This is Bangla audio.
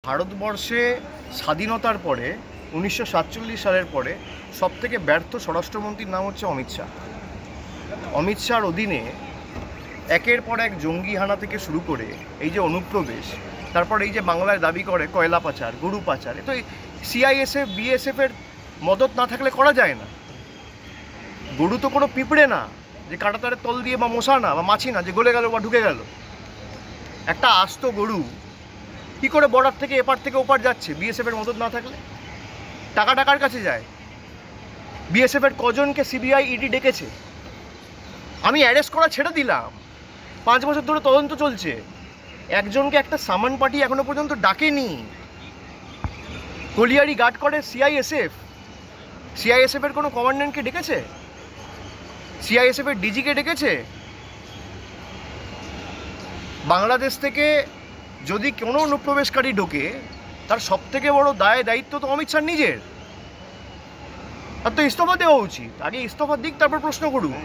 ভারতবর্ষে স্বাধীনতার পরে 1947 সালের পরে সবথেকে ব্যর্থ স্বরাষ্ট্রমন্ত্রীর নাম হচ্ছে অমিত শাহ। অমিত শাহর অধীনে একের পর এক জঙ্গি হানা থেকে শুরু করে এই যে অনুপ্রবেশ, তারপর এই যে বাংলায় দাবি করে কয়লা পাচার, গরু পাচার, এ তো সিআইএসএফ বিএসএফের মদত না থাকলে করা যায় না। গরু তো কোনো পিঁপড়ে না যে কাঁটাতারের তল দিয়ে, বা মশা না বা মাছি না যে গলে গেল বা ঢুকে গেল। একটা আস্ত গরু কী করে বর্ডার থেকে এপার থেকে ওপার যাচ্ছে বিএসএফের মদত না থাকলে? টাকা টাকার কাছে যায়। বিএসএফের কজনকে সিবিআই ইডি ডেকেছে, আমি অ্যারেস্ট করা ছেড়ে দিলাম, 5 বছর ধরে তদন্ত চলছে, একজনকে একটা সামান পাঠিয়ে এখনো পর্যন্ত ডাকেনি। কলিয়ারি গার্ড করে সিআইএসএফ, সিআইএসএফের কোনো কমান্ড্যান্টকে ডেকেছে? সিআইএসএফের ডিজিকে ডেকেছে? বাংলাদেশ থেকে যদি কোনো অনুপ্রবেশকারী ঢোকে, তার সবথেকে বড় দায়িত্ব তো অমিত শাহ নিজের। তার তো ইস্তফা দেওয়া উচিত। আগে ইস্তফা দিক, তারপর প্রশ্ন করুন।